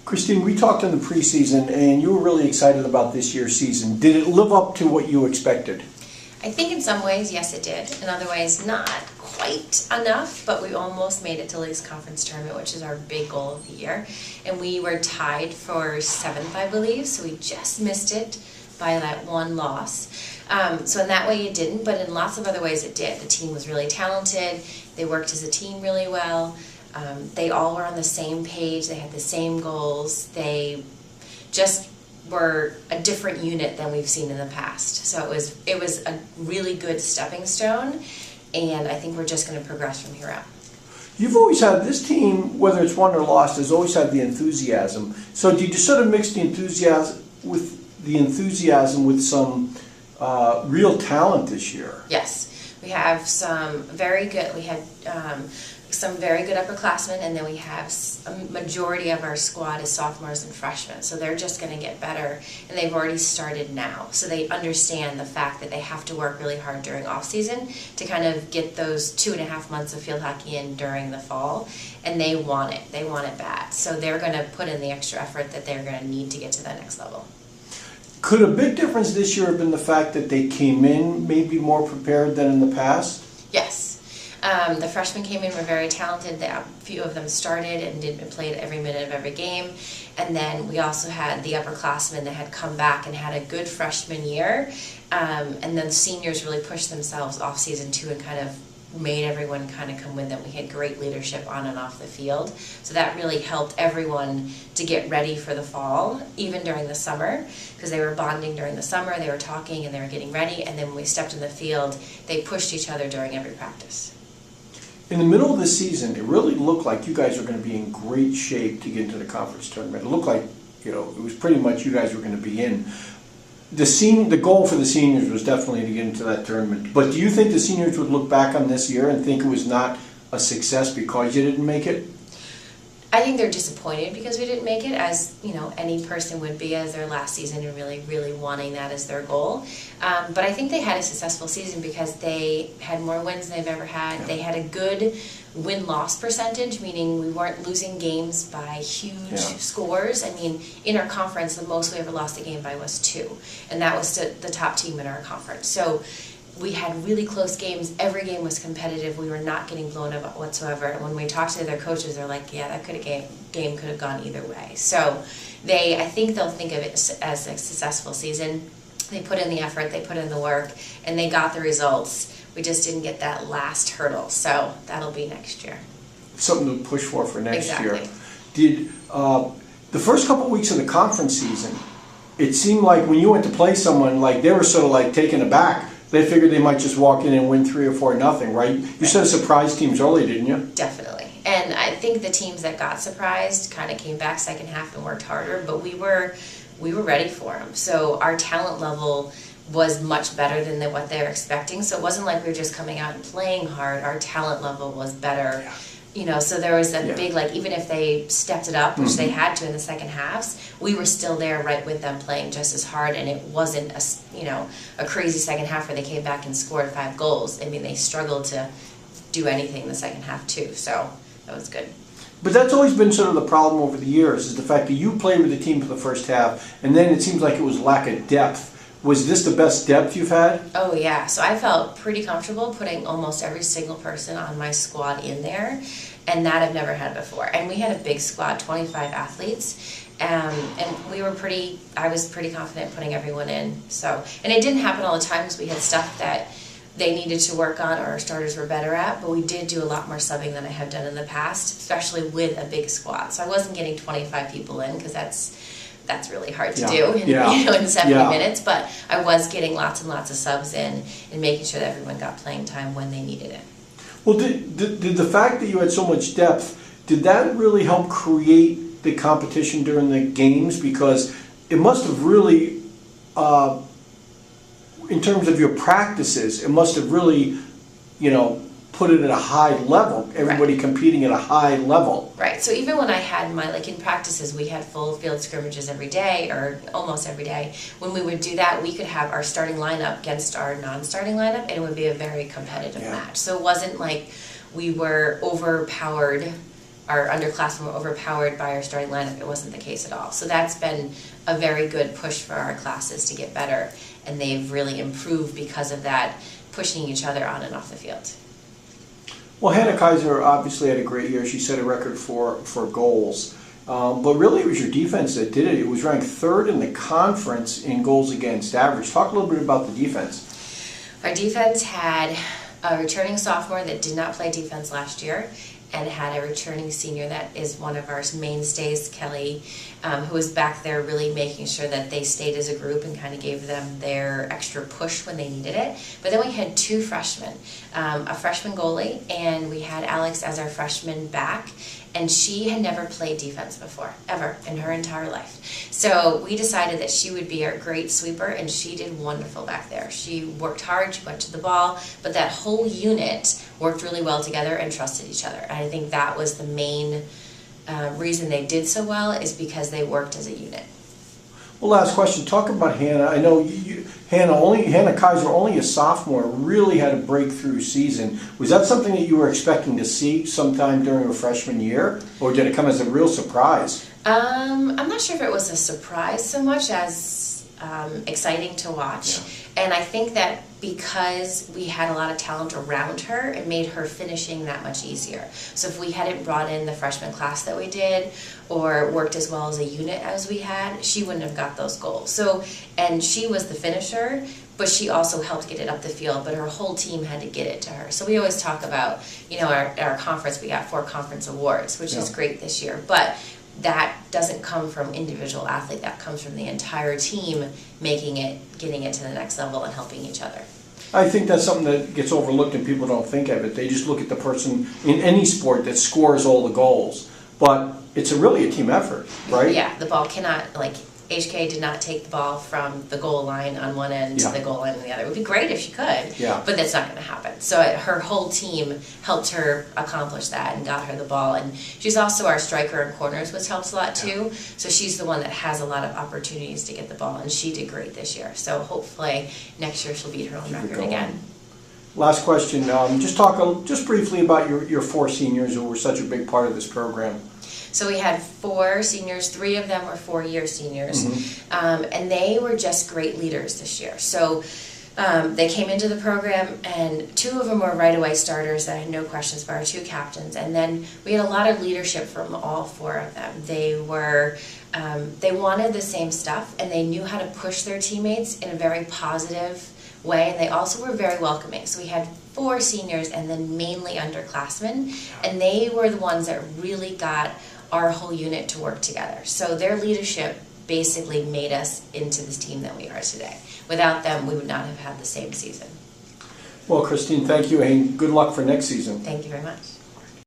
Christine, we talked in the preseason, and you were really excited about this year's season. Did it live up to what you expected? I think in some ways, yes, it did. In other ways, not quite enough, but we almost made it to League's Conference Tournament, which is our big goal of the year. And we were tied for 7th, I believe, so we just missed it by that one loss. So in that way it didn't, but in lots of other ways it did. The team was really talented. They worked as a team really well. They all were on the same page. They had the same goals. They just were a different unit than we've seen in the past. So it was a really good stepping stone, and I think we're just going to progress from here out. You've always had, this team, whether it's won or lost, has always had the enthusiasm. So did you sort of mix the enthusiasm with some real talent this year? Yes, we have some very good. We had some very good upperclassmen, and then we have a majority of our squad is sophomores and freshmen, so they're just going to get better, and they've already started now, so they understand the fact that they have to work really hard during off season to kind of get those 2.5 months of field hockey in during the fall, and they want it bad, so they're going to put in the extra effort that they're going to need to get to that next level. Could a big difference this year have been the fact that they came in maybe more prepared than in the past? Yes. The freshmen came in, were very talented. A few of them started and played every minute of every game. And then we also had the upperclassmen that had come back and had a good freshman year. And then the seniors really pushed themselves off season too and kind of made everyone kind of come with them. We had great leadership on and off the field. So that really helped everyone to get ready for the fall, even during the summer, because they were bonding during the summer, they were talking and they were getting ready, and then when we stepped in the field, they pushed each other during every practice. In the middle of the season, it really looked like you guys were going to be in great shape to get into the conference tournament. It looked like, it was pretty much you guys were going to be in. The goal for the seniors was definitely to get into that tournament. But do you think the seniors would look back on this year and think it was not a success because you didn't make it? I think they're disappointed because we didn't make it, as any person would be as their last season and really, really wanting that as their goal. But I think they had a successful season because they had more wins than they've ever had. Yeah. They had a good win-loss percentage, meaning we weren't losing games by huge scores. I mean, in our conference, the most we ever lost a game by was 2, and that was to the top team in our conference. So we had really close games. Every game was competitive. We were not getting blown up whatsoever. And when we talked to their coaches, they're like, yeah, that game could have gone either way. So I think they'll think of it as a successful season. They put in the effort, they put in the work, and they got the results. We just didn't get that last hurdle. So that'll be next year. Something to push for next year. Exactly. Did the first couple of weeks of the conference season, it seemed like when you went to play someone, like they were sort of like taken aback. They figured they might just walk in and win 3 or 4-0, right? You said surprise teams early, didn't you? Definitely. And I think the teams that got surprised kind of came back second half and worked harder, but we were ready for them. So our talent level was much better than what they were expecting. So it wasn't like we were just coming out and playing hard. Our talent level was better. Yeah. So there was that big, even if they stepped it up, which they had to in the second halves, we were still there right with them playing just as hard, and it wasn't a crazy second half where they came back and scored 5 goals. I mean, they struggled to do anything in the second half too, so that was good. But that's always been sort of the problem over the years, is the fact that you played with the team for the first half, and then it seems like it was lack of depth. Was this the best depth you've had? Oh, yeah. So I felt pretty comfortable putting almost every single person on my squad in there, and that I've never had before. And we had a big squad, 25 athletes, and I was pretty confident putting everyone in. And it didn't happen all the time because we had stuff that they needed to work on or our starters were better at, but we did do a lot more subbing than I have done in the past, especially with a big squad. So I wasn't getting 25 people in because that's really hard to do in 70 minutes, but I was getting lots and lots of subs in and making sure that everyone got playing time when they needed it. Well, did the fact that you had so much depth, did that really help create the competition during the games? Because it must have really, in terms of your practices, it must have really, put it at a high level, everybody competing at a high level. Right, so even when I had in practices, we had full field scrimmages every day, or almost every day. When we would do that, we could have our starting lineup against our non-starting lineup, and it would be a very competitive match. So it wasn't like we were overpowered our underclassmen were overpowered by our starting lineup. It wasn't the case at all. So that's been a very good push for our classes to get better, and they've really improved because of that, pushing each other on and off the field. Well, Hannah Kaiser obviously had a great year. She set a record for goals. But really it was your defense that did it. It was ranked 3rd in the conference in goals against average. Talk a little bit about the defense. Our defense had a returning sophomore that did not play defense last year, and had a returning senior that is one of our mainstays, Kelly, who was back there really making sure that they stayed as a group and kind of gave them their extra push when they needed it. But then we had 2 freshmen, a freshman goalie, and we had Alex as our freshman back, and she had never played defense before, ever, in her entire life. So we decided that she would be our great sweeper, and she did wonderful back there. She worked hard, she went to the ball, but that whole unit worked really well together and trusted each other. And I think that was the main reason they did so well, is because they worked as a unit. Well, last question. Talk about Hannah. I know Hannah Kaiser, only a sophomore, really had a breakthrough season. Was that something that you were expecting to see sometime during her freshman year, or did it come as a real surprise? I'm not sure if it was a surprise so much as exciting to watch. Yeah. And I think that because we had a lot of talent around her, it made her finishing that much easier. So if we hadn't brought in the freshman class that we did, or worked as well as a unit as we had, she wouldn't have got those goals. So, and she was the finisher, but she also helped get it up the field, but her whole team had to get it to her. So we always talk about, our conference, we got 4 conference awards, which is great this year, but that doesn't come from individual athlete, that comes from the entire team getting it to the next level and helping each other. I think that's something that gets overlooked and people don't think of it. They just look at the person in any sport that scores all the goals. But it's really a team effort, right? Yeah, the ball cannot, HK did not take the ball from the goal line on one end to the goal line on the other. It would be great if she could, but that's not going to happen. So her whole team helped her accomplish that and got her the ball. And she's also our striker in corners, which helps a lot too. So she's the one that has a lot of opportunities to get the ball, and she did great this year. So hopefully next year she'll beat her own record again. Last question. Just talk just briefly about your 4 seniors who were such a big part of this program. So we had 4 seniors, 3 of them were 4-year seniors, and they were just great leaders this year. So they came into the program, and 2 of them were right away starters that I had no questions for, our 2 captains. And then we had a lot of leadership from all 4 of them. They wanted the same stuff, and they knew how to push their teammates in a very positive way, and they also were very welcoming. So we had 4 seniors and then mainly underclassmen, and they were the ones that really got our whole unit to work together. So their leadership basically made us into the team that we are today. Without them, we would not have had the same season. Well, Christine, thank you, and good luck for next season. Thank you very much.